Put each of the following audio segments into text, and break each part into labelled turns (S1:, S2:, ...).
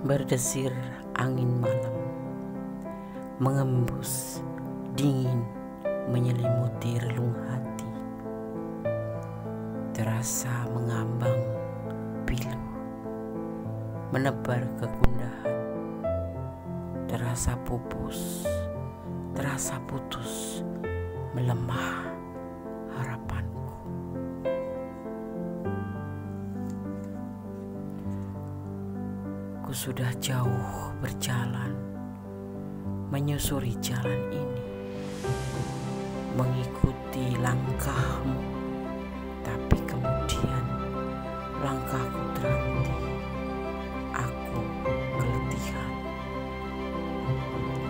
S1: Berdesir angin malam, mengembus dingin menyelimuti relung hati. Terasa mengambang pilu, menebar kegundahan. Terasa pupus, terasa putus, melemah harapanku. Ku sudah jauh berjalan, menyusuri jalan ini, mengikuti langkahmu, tapi kemudian langkahku terhenti. Aku keletihan.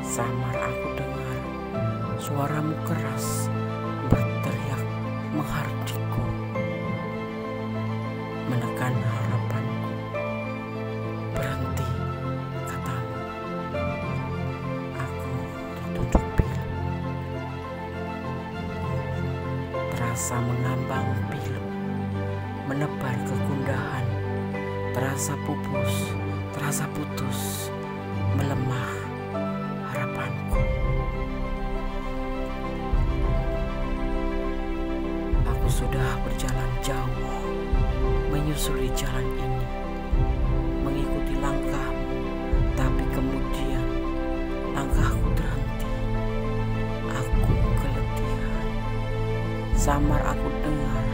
S1: Samar aku dengar suaramu keras berteriak menghardikku, menekan harapanku. Berhenti, katamu. Aku tertutup pilu. Terasa mengambang pilu, menebar kegundahan. Terasa pupus, terasa putus, melemah harapanku. Aku sudah berjalan jauh, menyusuri jalan ini, mengikuti langkahmu, tapi kemudian langkahku terhenti. Aku keletihan. Samar aku dengar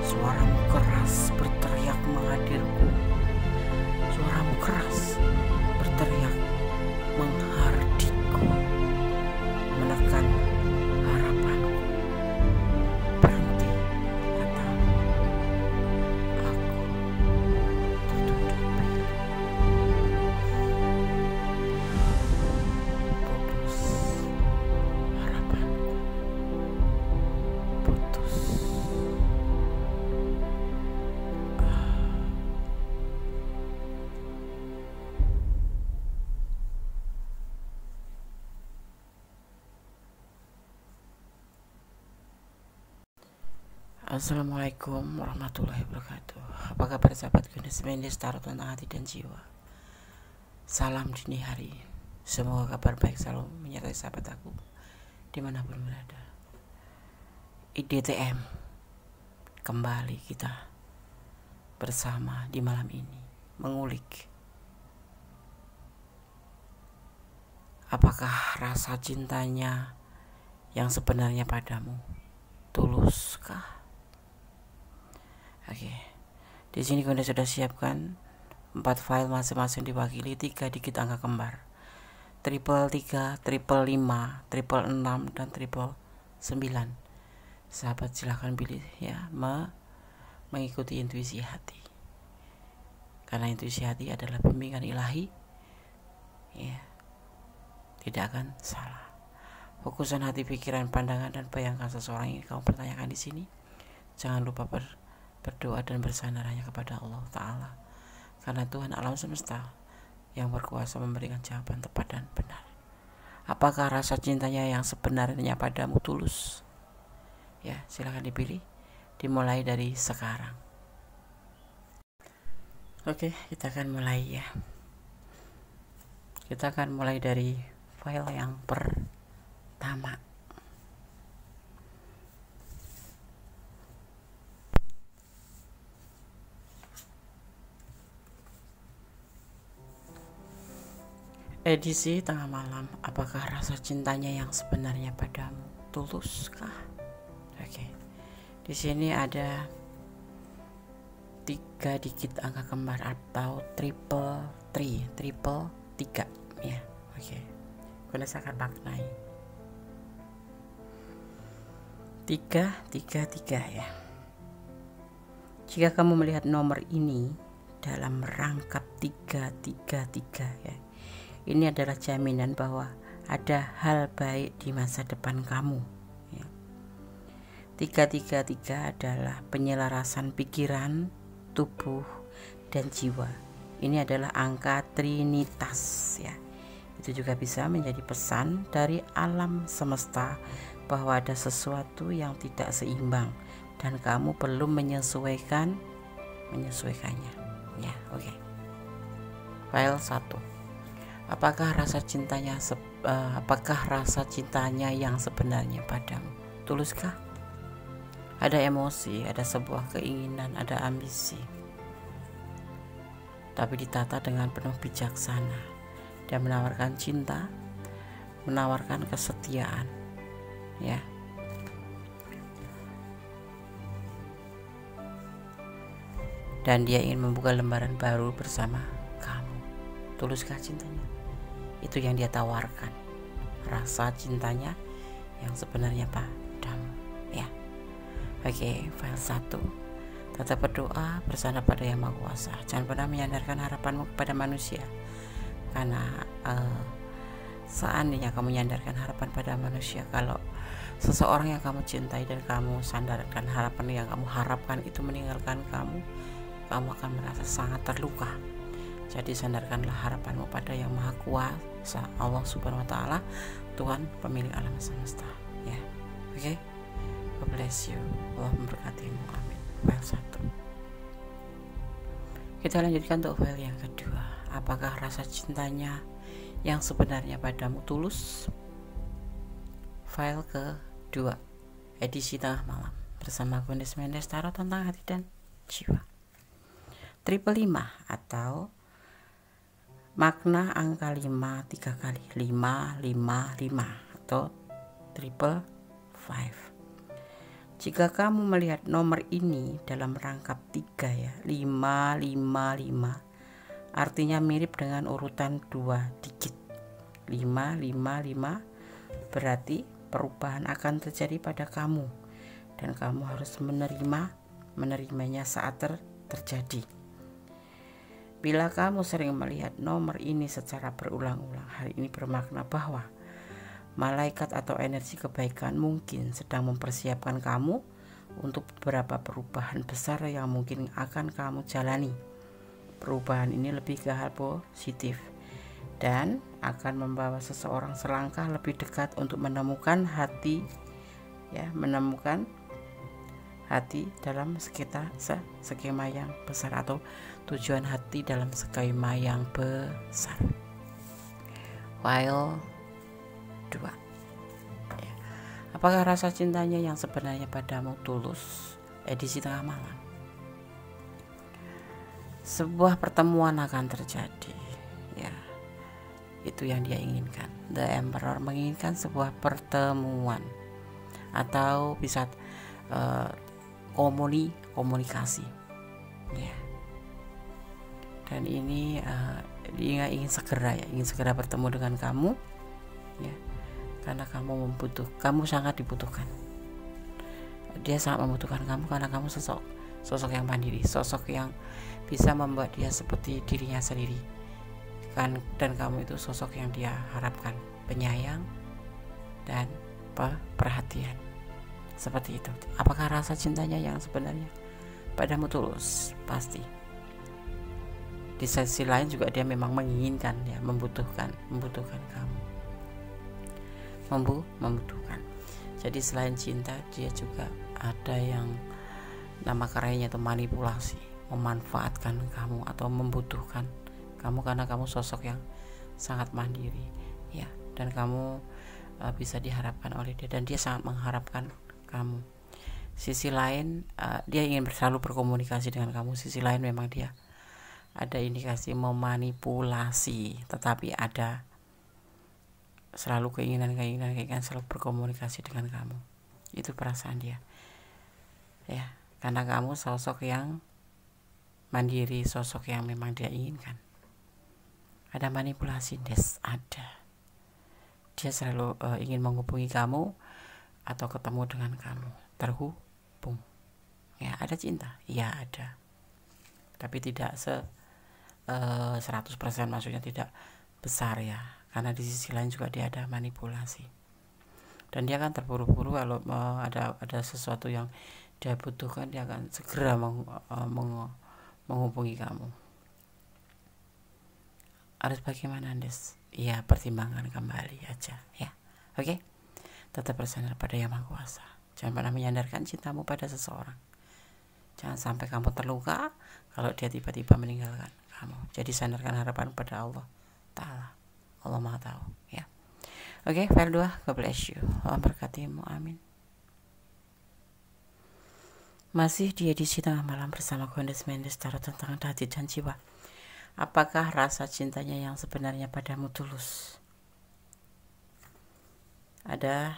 S1: suaramu keras berteriak menghadirku. Suaramu keras berteriak menghardikku, menekan harapanku. Berhenti, katamu. Aku tertutup pilu. Putus harapanku. Putus. Assalamualaikum warahmatullahi wabarakatuh. Apa kabar sahabat Gunda Semendis, Tarot tentang hati dan jiwa. Salam dini hari. Semoga kabar baik selalu menyertai sahabat aku dimanapun berada. IDTM, kembali kita bersama di malam ini mengulik apakah rasa cintanya yang sebenarnya padamu tuluskah? Oke, di sini Gunda sudah siapkan 4 file masing-masing diwakili 3 digit angka kembar, 333, 555, 666, dan 999. Sahabat silahkan pilih ya, mengikuti intuisi hati, karena intuisi hati adalah bimbingan ilahi, ya, tidak akan salah. Fokusan hati, pikiran, pandangan, dan bayangkan seseorang yang kamu pertanyakan di sini. Jangan lupa berdoa dan bersandar hanya kepada Allah Ta'ala, karena Tuhan alam semesta yang berkuasa memberikan jawaban tepat dan benar. Apakah rasa cintanya yang sebenarnya padamu tulus? Ya, silakan dipilih, dimulai dari sekarang. Oke, kita akan mulai ya. Kita akan mulai dari file yang pertama. Edisi tengah malam. Apakah rasa cintanya yang sebenarnya padamu tuluskah? Oke. Di sini ada 3 digit angka kembar atau triple 3 ya. Oke. Guna akan maknai 333 ya. Jika kamu melihat nomor ini dalam rangkap 333 ya, ini adalah jaminan bahwa ada hal baik di masa depan kamu ya. 333 adalah penyelarasan pikiran, tubuh, dan jiwa. Ini adalah angka trinitas ya. Itu juga bisa menjadi pesan dari alam semesta bahwa ada sesuatu yang tidak seimbang dan kamu perlu menyesuaikannya ya. Oke. File 1. Apakah rasa cintanya yang sebenarnya padamu? Tuluskah? Ada emosi, ada sebuah keinginan, ada ambisi, tapi ditata dengan penuh bijaksana. Dia menawarkan cinta, menawarkan kesetiaan, ya. Dan dia ingin membuka lembaran baru bersama kamu. Tuluskah cintanya? Itu yang dia tawarkan. Rasa cintanya yang sebenarnya padamu, ya. Oke, file 1. Tetap berdoa, bersandar pada Yang Maha Kuasa. Jangan pernah menyandarkan harapanmu kepada manusia, karena seandainya kamu menyandarkan harapan pada manusia, kalau seseorang yang kamu cintai dan kamu sandarkan harapan yang kamu harapkan itu meninggalkan kamu akan merasa sangat terluka. Jadi sandarkanlah harapanmu pada Yang Maha Kuasa, Allah Subhanahu wa Ta'ala, Tuhan pemilik alam semesta, ya. Oke. God bless you. Allah memberkatimu. Amin. File 1. Kita lanjutkan untuk file yang kedua. Apakah rasa cintanya yang sebenarnya padamu tulus? File kedua, edisi tengah malam, bersama Gunes Mendes, Tarot tentang hati dan jiwa. 555 atau makna angka 5 3 kali, 555 atau 555. Jika kamu melihat nomor ini dalam rangkap 3, ya, 555, artinya mirip dengan urutan 2 digit. 555 berarti perubahan akan terjadi pada kamu, dan kamu harus menerimanya saat terjadi. Bila kamu sering melihat nomor ini secara berulang-ulang, hal ini bermakna bahwa malaikat atau energi kebaikan mungkin sedang mempersiapkan kamu untuk beberapa perubahan besar yang mungkin akan kamu jalani. Perubahan ini lebih ke hal positif dan akan membawa seseorang selangkah lebih dekat untuk menemukan hati, ya, menemukan hati dalam skema yang besar, atau tujuan hati dalam skema yang besar. File 2. Ya. Apakah rasa cintanya yang sebenarnya padamu tulus? Edisi tengah malam. Sebuah pertemuan akan terjadi, ya. Itu yang dia inginkan. The Emperor menginginkan sebuah pertemuan, atau bisa komunikasi, ya. Dan ini dia ingin segera bertemu dengan kamu, ya. Karena kamu sangat dibutuhkan. Dia sangat membutuhkan kamu karena kamu sosok yang mandiri, sosok yang bisa membuat dia seperti dirinya sendiri kan, dan kamu itu sosok yang dia harapkan, penyayang dan perhatian, seperti itu. Apakah rasa cintanya yang sebenarnya padamu tulus? Pasti. Di sisi lain juga dia memang menginginkan, ya, membutuhkan kamu, membutuhkan. Jadi selain cinta, dia juga ada yang nama kerennya itu manipulasi, memanfaatkan kamu atau membutuhkan kamu karena kamu sosok yang sangat mandiri, ya, dan kamu bisa diharapkan oleh dia, dan dia sangat mengharapkan kamu. Sisi lain, dia ingin selalu berkomunikasi dengan kamu. Sisi lain memang dia ada indikasi memanipulasi, tetapi ada selalu keinginan selalu berkomunikasi dengan kamu. Itu perasaan dia, ya, karena kamu sosok yang mandiri, sosok yang memang dia inginkan. Ada manipulasi, ada. Dia selalu ingin menghubungi kamu atau ketemu dengan kamu, terhubung, ya. Ada cinta, ya ada, tapi tidak 100%, maksudnya tidak besar, ya, karena di sisi lain juga dia ada manipulasi, dan dia akan terburu-buru kalau ada sesuatu yang dia butuhkan, dia akan segera menghubungi kamu. Harus bagaimana, Des? Ya, pertimbangkan kembali aja, ya. Oke? Tetap bersandar pada Yang Maha Kuasa. Jangan pernah menyandarkan cintamu pada seseorang. Jangan sampai kamu terluka kalau dia tiba-tiba meninggalkan kamu. Jadi sandarkan harapan pada Allah Ta'ala. Allah Maha Tahu ya. Oke, file 2. God bless you. Allah berkatimu. Amin. Masih di edisi tengah malam bersama Gondes Mendes Tarot tentang hati dan jiwa. Apakah rasa cintanya yang sebenarnya padamu tulus? Ada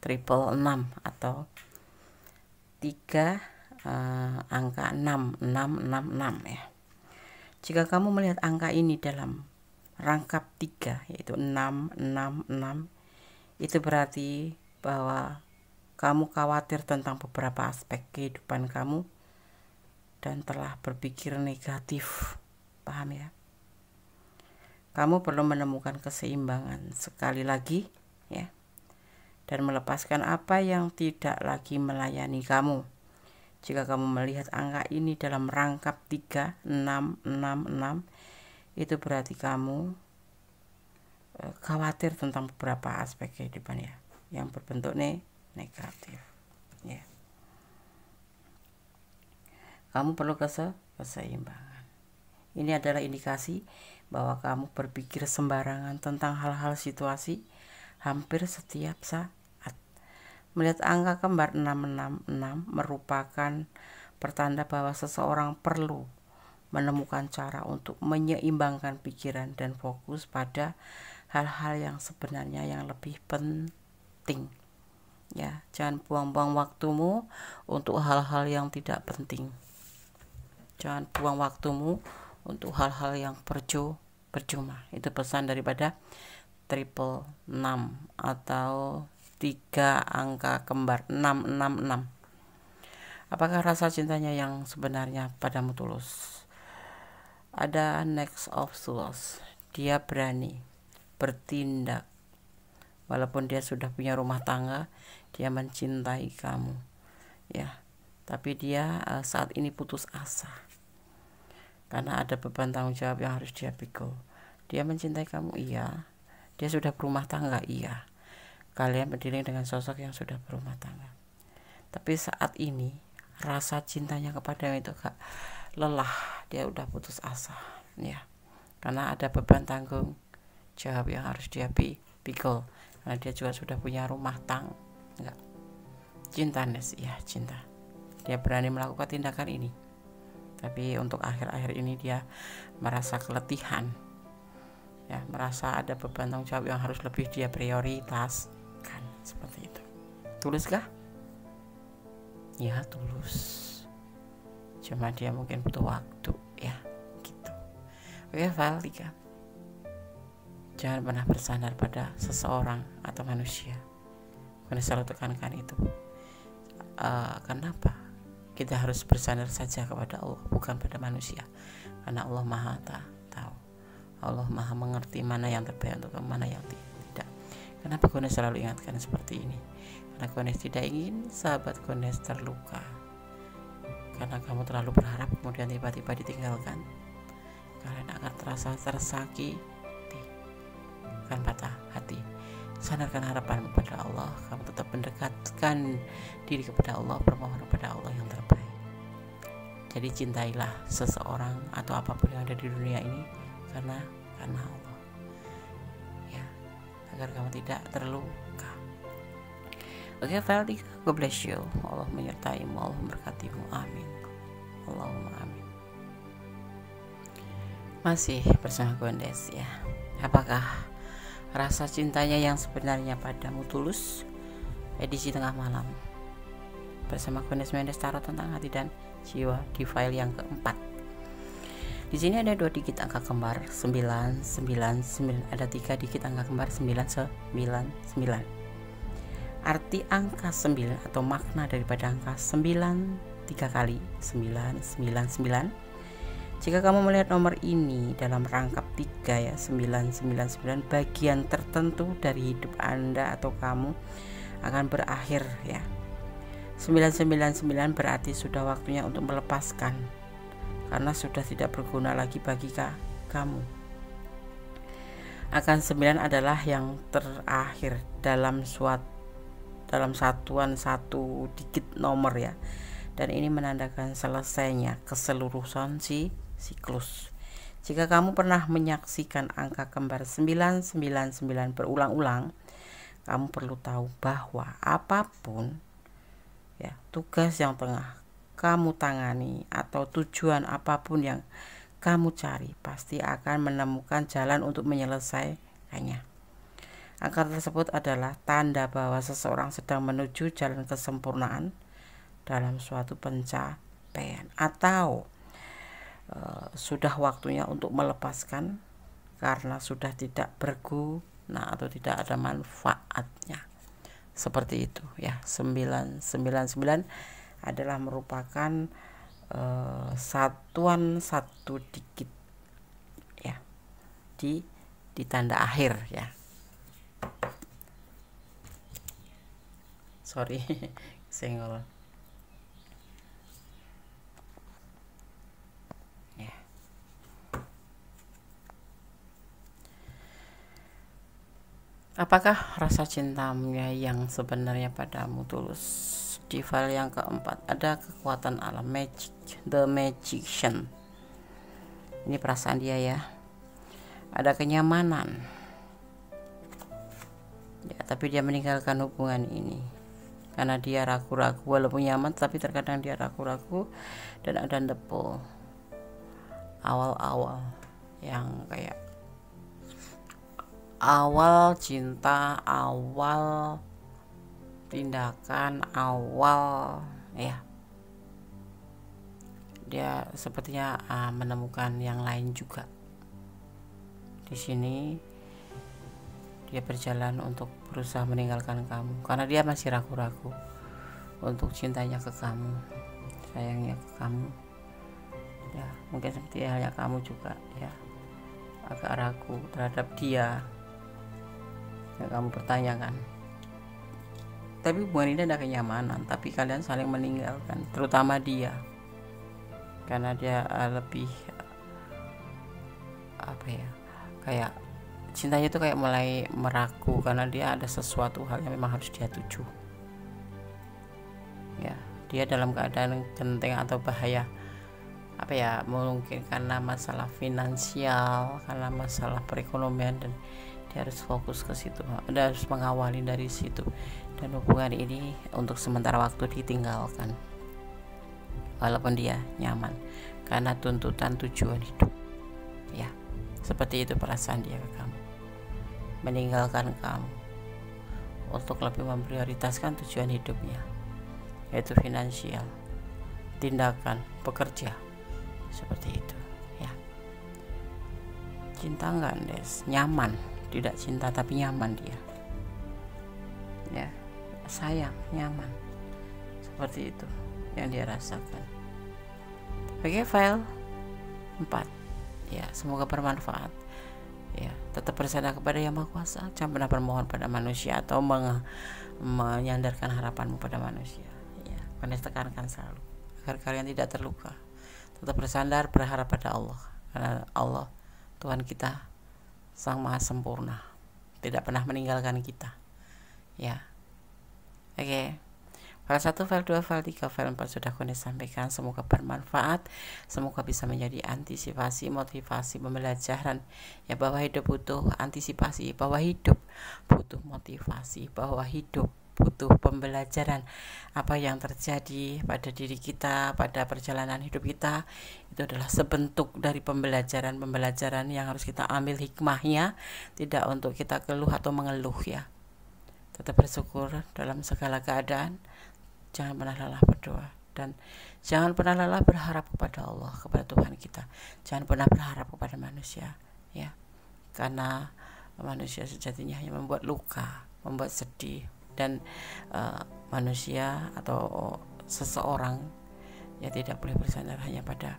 S1: triple 6 atau 3 angka 6 ya. Jika kamu melihat angka ini dalam rangkap 3 yaitu 6, itu berarti bahwa kamu khawatir tentang beberapa aspek kehidupan kamu dan telah berpikir negatif. Paham ya? Kamu perlu menemukan keseimbangan sekali lagi ya, dan melepaskan apa yang tidak lagi melayani kamu. Jika kamu melihat angka ini dalam rangkap 3, 6, itu berarti kamu khawatir tentang beberapa aspek kehidupan ya, yang berbentuk negatif ya. Kamu perlu keseimbangan. Ini adalah indikasi bahwa kamu berpikir sembarangan tentang hal-hal situasi hampir setiap saat. Melihat angka kembar 666 merupakan pertanda bahwa seseorang perlu menemukan cara untuk menyeimbangkan pikiran dan fokus pada hal-hal yang sebenarnya yang lebih penting. Ya, jangan buang-buang waktumu untuk hal-hal yang tidak penting. Jangan buang waktumu untuk hal-hal yang percuma. Itu pesan daripada triple 6 atau 3 angka kembar 666. Apakah rasa cintanya yang sebenarnya padamu tulus? Ada Next of Swords. Dia berani bertindak walaupun dia sudah punya rumah tangga. Dia mencintai kamu ya, tapi dia saat ini putus asa karena ada beban tanggung jawab yang harus dia pikul. Dia mencintai kamu, iya. Dia sudah berumah tangga, iya. Kalian berdiri dengan sosok yang sudah berumah tangga, tapi saat ini rasa cintanya kepada itu gak lelah. Dia udah putus asa ya, karena ada beban tanggung jawab yang harus dia pikul. Karena dia juga sudah punya rumah tangga. Enggak. Cinta ya, cinta. Dia berani melakukan tindakan ini. Tapi untuk akhir-akhir ini dia merasa keletihan. Ya, merasa ada beban tanggung jawab yang harus lebih dia prioritaskan, seperti itu. Tuluskah? Ya, tulus. Cuma dia mungkin butuh waktu ya, gitu. Oke, file 3. Jangan pernah bersandar pada seseorang atau manusia. Karena selalu tekankan itu. Kenapa? Kita harus bersandar saja kepada Allah, bukan pada manusia. Karena Allah Maha Tahu. Allah Maha mengerti mana yang terbaik untuk kamu, mana yang tidak. Kenapa Gondes selalu ingatkan seperti ini? Karena Gondes tidak ingin sahabat Gondes terluka. Karena kamu terlalu berharap kemudian tiba-tiba ditinggalkan. Kalian akan terasa tersakiti, akan patah hati. Sandarkan harapan kepada Allah. Kamu tetap mendekatkan diri kepada Allah, bermohon kepada Allah yang terbaik. Jadi cintailah seseorang atau apapun yang ada di dunia ini karena Allah ya, agar kamu tidak terluka. Oke, file 3. God bless you. Allah menyertaimu, Allah memberkatimu. Amin. Allahumma amin. Masih bersama Gondes ya. Apakah rasa cintanya yang sebenarnya padamu tulus? Edisi tengah malam bersama Gondes Mendes Tarot tentang hati dan jiwa di file yang keempat. Di sini ada 2 digit angka kembar 999. Ada 3 digit angka kembar 999. Arti angka 9 atau makna daripada angka 9 3 kali 999. Jika kamu melihat nomor ini dalam rangkap 3 ya, 999, bagian tertentu dari hidup Anda atau kamu akan berakhir ya. 999 berarti sudah waktunya untuk melepaskan, karena sudah tidak berguna lagi bagi kamu. Angka 9 adalah yang terakhir dalam satuan 1 digit nomor ya. Dan ini menandakan selesainya keseluruhan siklus. Jika kamu pernah menyaksikan angka kembar 999 berulang-ulang, kamu perlu tahu bahwa apapun ya tugas yang tengah kamu tangani atau tujuan apapun yang kamu cari pasti akan menemukan jalan untuk menyelesaikannya. Angka tersebut adalah tanda bahwa seseorang sedang menuju jalan kesempurnaan dalam suatu pencapaian atau sudah waktunya untuk melepaskan karena sudah tidak berguna atau tidak ada manfaatnya. Seperti itu ya. 999 adalah merupakan satuan satu digit ya di tanda akhir ya. Sorry senggol. Apakah rasa cintamu yang sebenarnya padamu tulus? Di file yang keempat ada kekuatan alam, magic, the magician. Ini perasaan dia ya. Ada kenyamanan. Ya, tapi dia meninggalkan hubungan ini karena dia ragu-ragu, walaupun nyaman tapi terkadang dia ragu-ragu. Dan ada depo awal-awal yang kayak awal cinta, awal tindakan, awal ya. Dia sepertinya menemukan yang lain juga. Di sini dia berjalan untuk berusaha meninggalkan kamu karena dia masih ragu-ragu untuk cintanya ke kamu, sayangnya ke kamu. Ya, mungkin seperti halnya kamu juga ya, agak ragu terhadap dia yang kamu pertanyakan. Tapi hubungan ini ada kenyamanan, tapi kalian saling meninggalkan, terutama dia karena dia lebih apa ya, kayak cintanya itu kayak mulai meragu karena dia ada sesuatu hal yang memang harus dia tuju ya. Dia dalam keadaan genting atau bahaya apa ya, mungkin karena masalah finansial, karena masalah perekonomian, dan dia harus fokus ke situ, dia harus mengawali dari situ. Dan hubungan ini untuk sementara waktu ditinggalkan walaupun dia nyaman karena tuntutan tujuan hidup ya. Seperti itu perasaan dia ke kamu, meninggalkan kamu untuk lebih memprioritaskan tujuan hidupnya, yaitu finansial, tindakan, bekerja, seperti itu ya. Cinta enggak, Des? Nyaman, tidak cinta tapi nyaman dia ya, sayang, nyaman, seperti itu yang dia rasakan. Oke, file 4 ya, semoga bermanfaat ya. Tetap bersandar kepada Yang Maha Kuasa, jangan pernah bermohon pada manusia atau menyandarkan harapanmu pada manusia ya. Karena tekankan selalu agar kalian tidak terluka. Tetap bersandar, berharap pada Allah, karena Allah Tuhan kita Sang Maha Sempurna, tidak pernah meninggalkan kita ya. Oke. File 1, file 2, file 3, file 4 sudah Kuni sampaikan. Semoga bermanfaat, semoga bisa menjadi antisipasi, motivasi, pembelajaran ya, bahwa hidup butuh antisipasi, bahwa hidup butuh motivasi, bahwa hidup butuh pembelajaran. Apa yang terjadi pada diri kita, pada perjalanan hidup kita, itu adalah sebentuk dari pembelajaran yang harus kita ambil hikmahnya, tidak untuk kita keluh atau mengeluh ya. Tetap bersyukur dalam segala keadaan, jangan pernah lelah berdoa, dan jangan pernah lelah berharap kepada Allah, kepada Tuhan kita. Jangan pernah berharap kepada manusia ya, karena manusia sejatinya hanya membuat luka, membuat sedih. Dan manusia atau seseorang ya tidak boleh bersandar hanya pada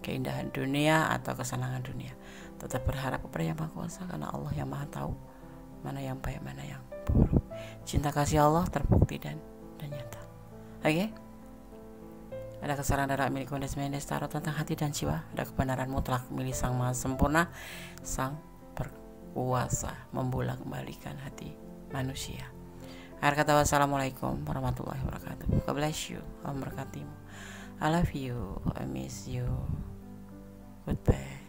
S1: keindahan dunia atau kesenangan dunia. Tetap berharap kepada Yang Maha Kuasa, karena Allah yang Maha tahu mana yang baik, mana yang buruk. Cinta kasih Allah terbukti dan nyata. Oke. Ada kesalahan darah milik Mendes Tarot tentang hati dan jiwa. Ada kebenaran mutlak milik Sang Maha Sempurna, Sang Berkuasa membolak-balikan hati manusia. Akhir kata, wassalamualaikum warahmatullahi wabarakatuh. God bless you, Allah memberkatimu. I love you, I miss you. Goodbye.